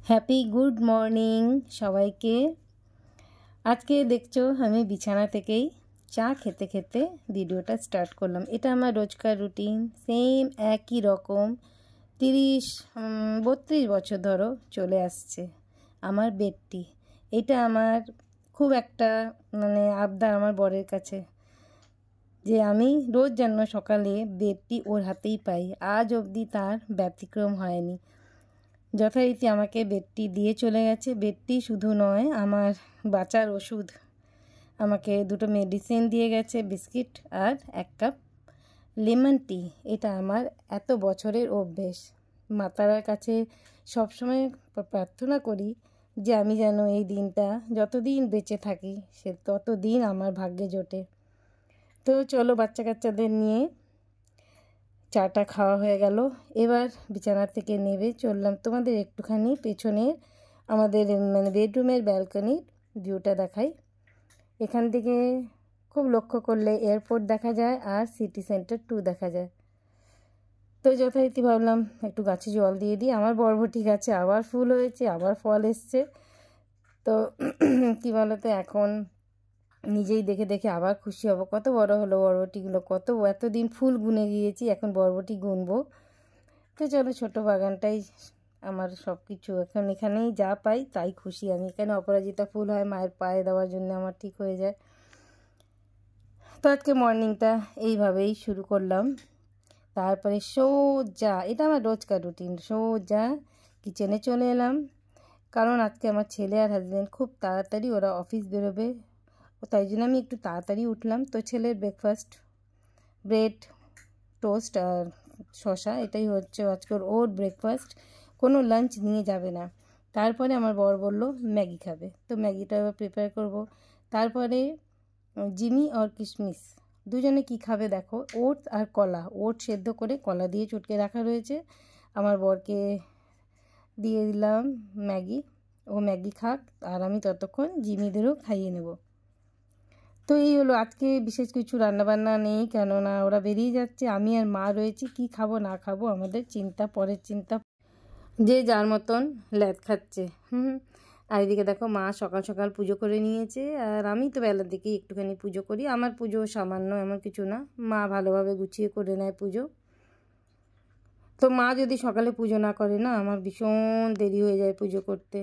Happy good morning সবাইকে। আজকে দেখছো আমি বিছানা থেকেই চা খেতে খেতে ভিডিওটা স্টার্ট করলাম। এটা আমার রোজকার রুটিন, সেম একই রকম 32 বছর ধরো চলে আসছে। আমার বেডটি, এটা আমার খুব একটা আবদার আমার বরের কাছে, যে আমি রোজ যেন সকালে বেডটি ওর হাতেই পাই। আজ অবধি তার ব্যতিক্রম হয়নি, যথারীতি আমাকে বেডটি দিয়ে চলে গেছে। বেডটি শুধু নয়, আমার বাঁচার ওষুধ, আমাকে 2টো মেডিসিন দিয়ে গেছে, বিস্কিট আর 1 কাপ লেমন টি। এটা আমার এত বছরের অভ্যেস। মাতারার কাছে সবসময় প্রার্থনা করি যে আমি যেন এই দিনটা যতদিন বেঁচে থাকি সে ততদিন আমার ভাগ্যে জোটে। তো চলো, বাচ্চা কাচ্চাদের নিয়ে চাটা খাওয়া হয়ে গেল। এবার বিছানা থেকে নেমে চললাম তোমাদের একটুখানি পেছনের আমাদের বেডরুমের ব্যালকনির ভিউটা দেখাই। এখান থেকে খুব লক্ষ্য করলে এয়ারপোর্ট দেখা যায় আর সিটি সেন্টার 2 দেখা যায়। তো যথারীতি ভাবলাম একটু গাছে জল দিয়ে দিই। আমার বরবটি গাছে আবার ফুল হয়েছে, আবার ফল এসছে। তো কী বলো তো, এখন নিজেই দেখে দেখে আবার খুশি হব, কত বড় হলো বরবটিগুলো, এতদিন ফুল গুনে গিয়েছি, এখন বরবটি গুনবো। তো চলো, ছোট বাগানটাই আমার সব কিছু। এখন এখানেই যা পাই তাই খুশি আমি। এখানে অপরাজিতা ফুল হয়, মায়ের পায়ে দেওয়ার জন্য আমার ঠিক হয়ে যায়। তো আজকে মর্নিংটা এইভাবেই শুরু করলাম। তারপরে সোজা, এটা আমার রোজকার রুটিন, সোজা কিচেনে চলে এলাম। কারণ আজকে আমার ছেলে আর হাজব্যান্ড খুব তাড়াতাড়ি ওরা অফিস বেরোবে, তাই জন্য আমি একটু তাড়াতাড়ি উঠলাম। তো ছেলের ব্রেকফাস্ট ব্রেড টোস্ট আর শসা, এটাই হচ্ছে আজকের ওর ব্রেকফাস্ট। কোনো লাঞ্চ নিয়ে যাবে না। তারপরে আমার বর বলল ম্যাগি খাবে, তো ম্যাগিটা এবার প্রিপেয়ার করব। তারপরে জিমি আর কিশমিশ দুজনে কি খাবে দেখো, ওটস আর কলা, ওট সেদ্ধ করে কলা দিয়ে চটকে রাখা রয়েছে। আমার বরকে দিয়ে দিলাম ম্যাগি, ও ম্যাগি খাক, আর আমি ততক্ষণ জিমিদেরও খাইয়ে নেব। তো এই হলো, আজকে বিশেষ কিছু রান্নাবান্না নেই, কেননা ওরা বেরিয়ে যাচ্ছে, আমি আর মা রয়েছি। কি খাবো না খাবো আমাদের চিন্তা, পরের চিন্তা, যে যার মতন ল্যাদ খাচ্ছে। আর এদিকে দেখো, মা সকাল সকাল পুজো করে নিয়েছে, আর আমি তো বেলার দিকেই একটুখানি পুজো করি। আমার পুজো সামান্য, এমন কিছু না, মা ভালোভাবে গুছিয়ে করে নেয় পুজো। তো মা যদি সকালে পুজো না করে না, আমার ভীষণ দেরি হয়ে যায় পুজো করতে।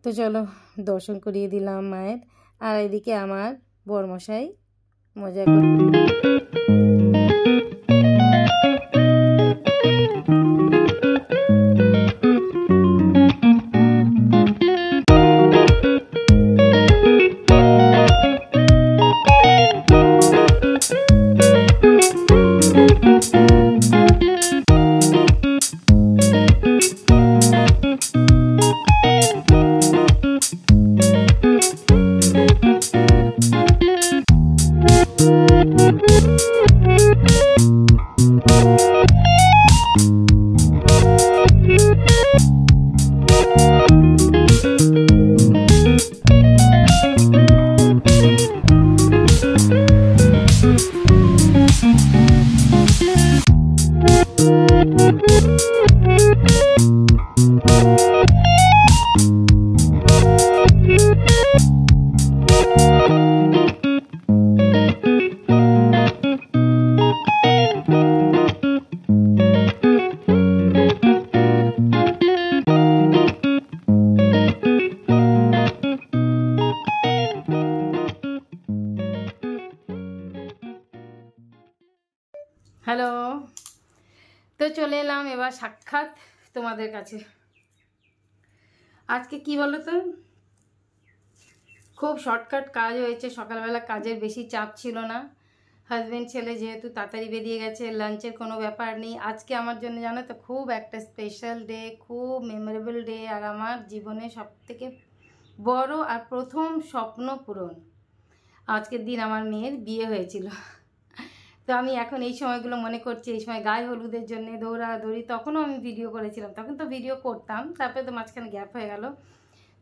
তো চলো, দর্শন করিয়ে দিলাম মায়ের। আর এদিকে আমার বরমশাই মজা করে হ্যালো। তো চলে এলাম এবার সাক্ষাৎ তোমাদের কাছে। আজকে কি বলো তো, খুব শর্টকাট কাজ হয়েছে। সকালবেলা কাজের বেশি চাপ ছিল না। হাজব্যান্ড ছেলে যেহেতু তাড়াতাড়ি বেরিয়ে গেছে, লাঞ্চের কোনো ব্যাপার নেই। আজকে আমার জন্য জানো তো খুব একটা স্পেশাল ডে, খুব মেমোরেবল ডে, আর আমার জীবনে সবথেকে বড় আর প্রথম স্বপ্ন পূরণ। আজকের দিন আমার মেয়ের বিয়ে হয়েছিল। তো আমি এখন এই সময়গুলো মনে করছি, এই সময় গায়ে হলুদের জন্য দৌড়াদৌড়ি, তখনও আমি ভিডিও করেছিলাম, তখন তো ভিডিও করতাম, তারপরে তো মাঝখানে গ্যাপ হয়ে গেল।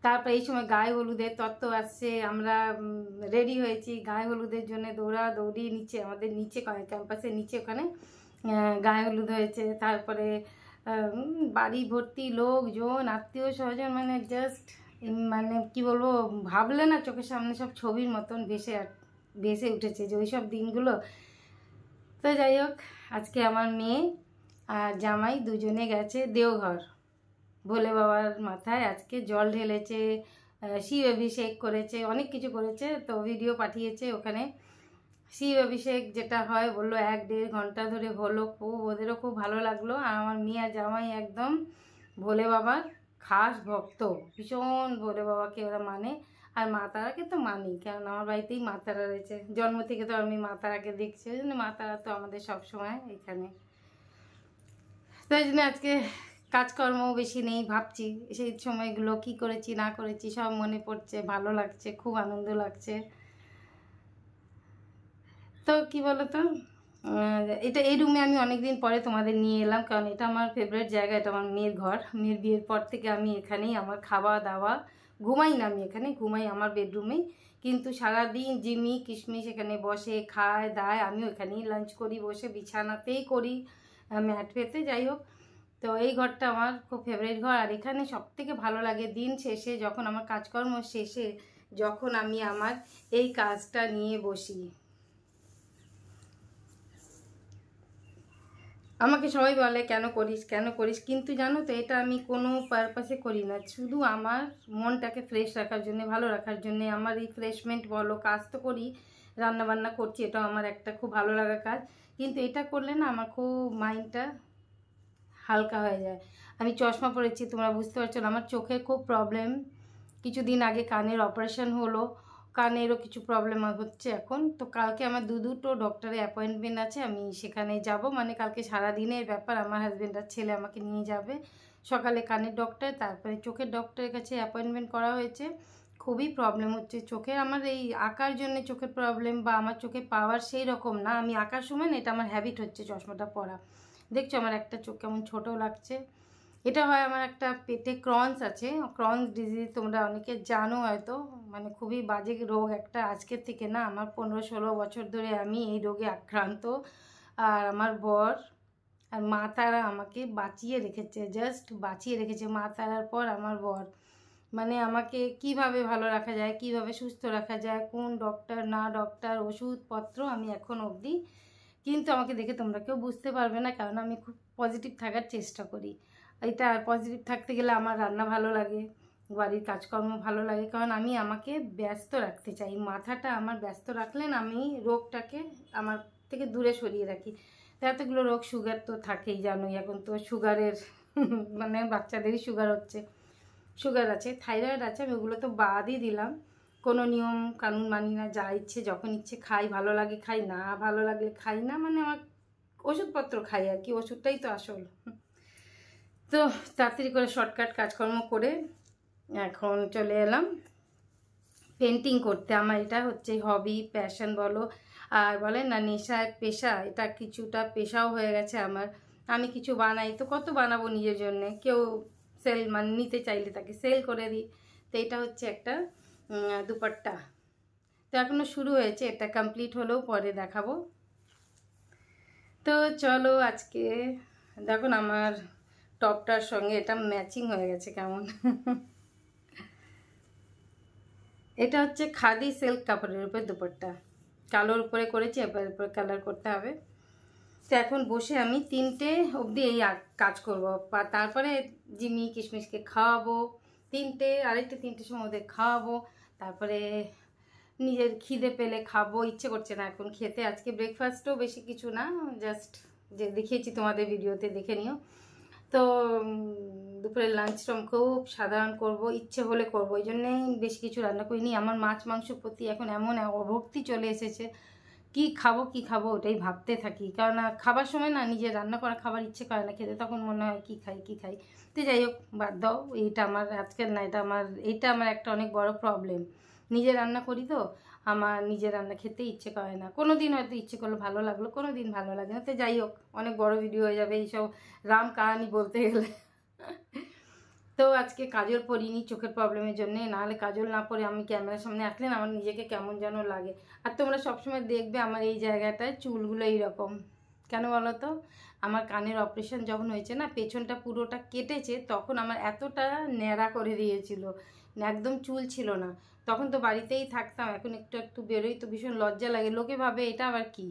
তারপর এই সময় গায়ে হলুদের তত্ত্ব আসছে, আমরা রেডি হয়েছি গায়ে হলুদের জন্য, দৌড়াদৌড়ি নিচে, আমাদের নিচে ক্যাম্পাসের নিচে ওখানে গায়ে হলুদ হয়েছে। তারপরে বাড়ি ভর্তি লোকজন, আত্মীয় স্বজন, মানে জাস্ট মানে কি বলবো, ভাবলে না চোখের সামনে সব ছবির মতন ভেসে উঠেছে যে ওই সব দিনগুলো। তো যাই হোক, আজকে আমার মেয়ে আর জামাই দুজনে গেছে দেওঘর। ভোলে বাবার মাথায় আজকে জল ঢেলেছে, শিব অভিষেক করেছে, অনেক কিছু করেছে। তো ভিডিও পাঠিয়েছে ওখানে। শিব অভিষেক যেটা হয় বললো 1-1.5 ঘন্টা ধরে হলো, ওদেরও খুব ভালো লাগলো। আর আমার মেয়ে আর জামাই একদম ভোলে বাবার খাস ভক্ত, ভীষণ ভোলে বাবাকে ওরা মানে। আর মা তারাকে তো মানি, কারণ আমার বাড়িতেই মা তারা রয়েছে, জন্ম থেকে তো আমি মা তারাকে দেখছি, ওই জন্য মা তারা তো আমাদের সবসময় এখানে। তো এই জন্য আজকে কাজকর্ম বেশি নেই, ভাবছি সেই সময়গুলো কি করেছি না করেছি সব মনে পড়ছে, ভালো লাগছে, খুব আনন্দ লাগছে। তো কি বলো তো, এটা এই রুমে আমি অনেকদিন পরে তোমাদের নিয়ে এলাম, কারণ এটা আমার ফেভারিট জায়গা, এটা আমার মেয়ের ঘর। মেয়ের বিয়ের পর থেকে আমি এখানেই আমার খাওয়া দাওয়া, ঘুমাই না আমি এখানে, ঘুমাই আমার বেডরুমেই, কিন্তু সারাদিন জিমি কিশমিশ এখানে বসে খায় দায়, আমিও এখানেই লাঞ্চ করি, বসে বিছানাতেই করি, ম্যাট পেতে। যাই হোক, তো এই ঘরটা আমার খুব ফেভারিট ঘর। আর এখানে সবথেকে ভালো লাগে দিন শেষে যখন আমার কাজকর্ম শেষে যখন আমি আমার এই কাজটা নিয়ে বসি। আমাকে সবাই বলে কেন করিস কেন করিস, কিন্তু জানো তো এটা আমি কোনো পারপাসে করি না, শুধু আমার মনটাকে ফ্রেশ রাখার জন্য, ভালো রাখার জন্য। আমার রিফ্রেশমেন্ট বলো, কাজ তো করি, রান্নাবান্না করছি, এটাও আমার একটা খুব ভালো লাগা কাজ, কিন্তু এটা করলে না আমার খুব মাইন্ডটা হালকা হয়ে যায়। আমি চশমা পরেছি, তোমরা বুঝতে পারছো না, আমার চোখের খুব প্রবলেম। কিছুদিন আগে কানের অপারেশন হলো, কানেরও কিছু প্রবলেম হচ্ছে এখন। তো কালকে আমার দুটো ডক্টরের অ্যাপয়েন্টমেন্ট আছে, আমি সেখানে যাব। মানে কালকে সারাদিনের ব্যাপার, আমার হাজব্যান্ড আর ছেলে আমাকে নিয়ে যাবে। সকালে কানের ডক্টর, তারপরে চোখের ডক্টরের কাছে অ্যাপয়েন্টমেন্ট করা হয়েছে। খুবই প্রবলেম হচ্ছে চোখের, আমার এই আঁকার জন্য চোখের প্রবলেম, বা আমার চোখে পাওয়ার সেই রকম না, আমি আঁকার সময় না, এটা আমার হ্যাবিট হচ্ছে চশমাটা পরা। দেখছো আমার একটা চোখ কেমন ছোট লাগছে, এটা হয় আমার একটা পেটে ক্রনস আছে, ক্রনস ডিজিজ তোমরা অনেকে জানো হয়তো, মানে খুবই বাজে রোগ একটা। আজকের থেকে না, আমার 15-16 বছর ধরে আমি এই রোগে আক্রান্ত। আর আমার বর আর মা তারা আমাকে বাঁচিয়ে রেখেছে, জাস্ট বাঁচিয়ে রেখেছে। মা তারার পর আমার বর, মানে আমাকে কিভাবে ভালো রাখা যায়, কিভাবে সুস্থ রাখা যায়, কোন ডক্টর না ডক্টর, ওষুধপত্র আমি এখন অবধি, কিন্তু আমাকে দেখে তোমরা কেউ বুঝতে পারবে না, কারণ আমি খুব পজিটিভ থাকার চেষ্টা করি। এটা আর পজিটিভ থাকতে গেলে আমার রান্না ভালো লাগে, বাড়ির কাজকর্ম ভালো লাগে, কারণ আমি আমাকে ব্যস্ত রাখতে চাই। মাথাটা আমার ব্যস্ত রাখলে না, আমি রোগটাকে আমার থেকে দূরে সরিয়ে রাখি। তো এতগুলো রোগ, সুগার তো থাকেই জানোই, এখন তো সুগারের মানে বাচ্চাদেরই সুগার হচ্ছে, সুগার আছে, থাইরয়েড আছে, আমি ওগুলো তো বাদই দিলাম। কোনো নিয়ম কানুন মানি না, যা ইচ্ছে যখন ইচ্ছে খাই, ভালো লাগে খাই, না ভালো লাগলে খাই না, মানে আমার ওষুধপত্র খাই আর কি, ওষুধটাই তো আসল। তো তাড়াতাড়ি করে শর্টকাট কাজকর্ম করে এখন চলে এলাম পেন্টিং করতে। আমার এটা হচ্ছে হবি, প্যাশন বলো, আর বলে না নেশায় পেশা, এটা কিছুটা পেশাও হয়ে গেছে আমার। আমি কিছু বানাই তো কত বানাবো নিজের জন্য, কেউ সেল মানে নিতে চাইলে তাকে সেল করে দিই। তো এটা হচ্ছে একটা দুপাট্টা, তো এখনও শুরু হয়েছে, এটা কমপ্লিট হলেও পরে দেখাবো। তো চলো আজকে দেখুন আমার টপটার সঙ্গে এটা ম্যাচিং হয়ে গেছে কেমন। এটা হচ্ছে খাদি সিল্ক কাপড়ের উপরে দুপাট্টা, কালোর উপরে করেছি, এবার উপরে কালার করতে হবে। তো এখন বসে আমি 3টে অবধি এই কাজ করবো, তারপরে জিমি কিশমিশকে খাওয়াবো, আরেকটা 3টের সময় ওদের খাওয়াবো, তারপরে নিজের খিদে পেলে খাবো। ইচ্ছে করছে না এখন খেতে, আজকে ব্রেকফাস্টও বেশি কিছু না, জাস্ট যে দেখিয়েছি তোমাদের ভিডিওতে, দেখে নিও। তো দুপুরের লাঞ্চটা খুব সাধারণ করব, ইচ্ছে হলে করবো, এই জন্যেই বেশি কিছু রান্না করিনি। আমার মাছ মাংস প্রতি এখন এমন অভক্তি চলে এসেছে, কি খাবো ওটাই ভাবতে থাকি, কারণ খাবার সময় না নিজের রান্না করা খাবার ইচ্ছে করে না খেতে, তখন মনে হয় কি খাই। তো যাই হোক, বাদ দাও, এইটা আমার আজকের না, এটা আমার একটা অনেক বড় প্রবলেম। নিজে রান্না করি তো আমার নিজের রান্না খেতে ইচ্ছে করে না, কোনো দিন হয়তো ইচ্ছে করলো ভালো লাগলো, কোনো দিন ভালো লাগে না। তো যাই হোক, অনেক বড় ভিডিও হয়ে যাবে এইসব রাম কাহানি বলতে গেলে। তো আজকে কাজল পরিনি চোখের প্রবলেমের জন্য, নাহলে কাজল না পরে আমি ক্যামেরার সামনে আসলে না আমার নিজেকে কেমন যেন লাগে। আর তোমরা সবসময় দেখবে আমার এই জায়গাটায় চুলগুলো এইরকম, কেন বলো তো, আমার কানের অপারেশন যখন হয়েছে না, পেছনটা পুরোটা কেটেছে, তখন আমার এতটা ন্যাড়া করে দিয়েছিল, একদম চুল ছিল না। তখন তো বাড়িতেই থাকতাম, এখন একটু একটু বেরোই তো ভীষণ লজ্জা লাগে, লোকে ভাবে এটা আবার কি।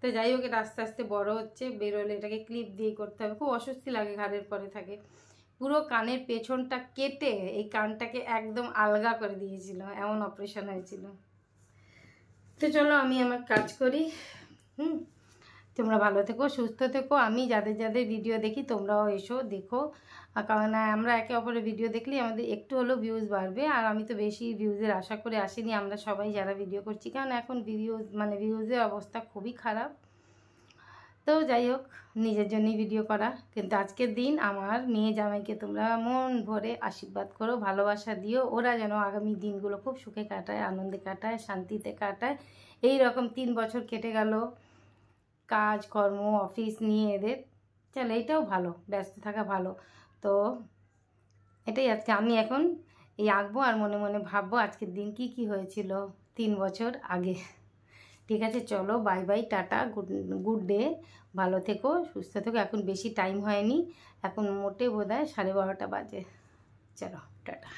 তো যাই হোক, এটা আস্তে আস্তে বড় হচ্ছে, বেরোলে এটাকে ক্লিপ দিয়ে করতে হবে, খুব অস্বস্তি লাগে, ঘাড়ের পরে থাকে। পুরো কানের পেছনটা কেটে এই কানটাকে একদম আলগা করে দিয়েছিল, এমন অপারেশন হয়েছিল। তো চলো আমি আমার কাজ করি। তোমরা ভালো থেকো, সুস্থ থেকো। আমি যাদের যাদের ভিডিও দেখি তোমরাও এসো দেখো, কারণ আমরা একে অপরের ভিডিও দেখলেই আমাদের একটু হলেও ভিউজ বাড়বে। আর আমি তো বেশি ভিউজের আশা করে আসিনি, আমরা সবাই যারা ভিডিও করছি, কারণ এখন ভিউজের অবস্থা খুবই খারাপ। তো যাই হোক, নিজের জন্যই ভিডিও করা। কিন্তু আজকের দিন আমার মেয়ে জামাইকে তোমরা মন ভরে আশীর্বাদ করো, ভালোবাসা দিও, ওরা যেন আগামী দিনগুলো খুব সুখে কাটায়, আনন্দে কাটায়, শান্তিতে কাটায়। এই রকম 3 বছর কেটে গেল কাজ কর্ম অফিস নিয়ে এদের, চলো এটাও ভালো, ব্যস্ত থাকা ভালো। তো এটাই আজকে আমি এখন এই আঁকবো আর মনে মনে ভাববো আজকের দিন কি কি হয়েছিল 3 বছর আগে। ঠিক আছে, চলো bye bye, tata, good day, ভালো থেকো, সুস্থ থেকো। এখন বেশি টাইম হয়নি, এখন মোটে বোধহয় 12:30 বাজে। চলো টাটা।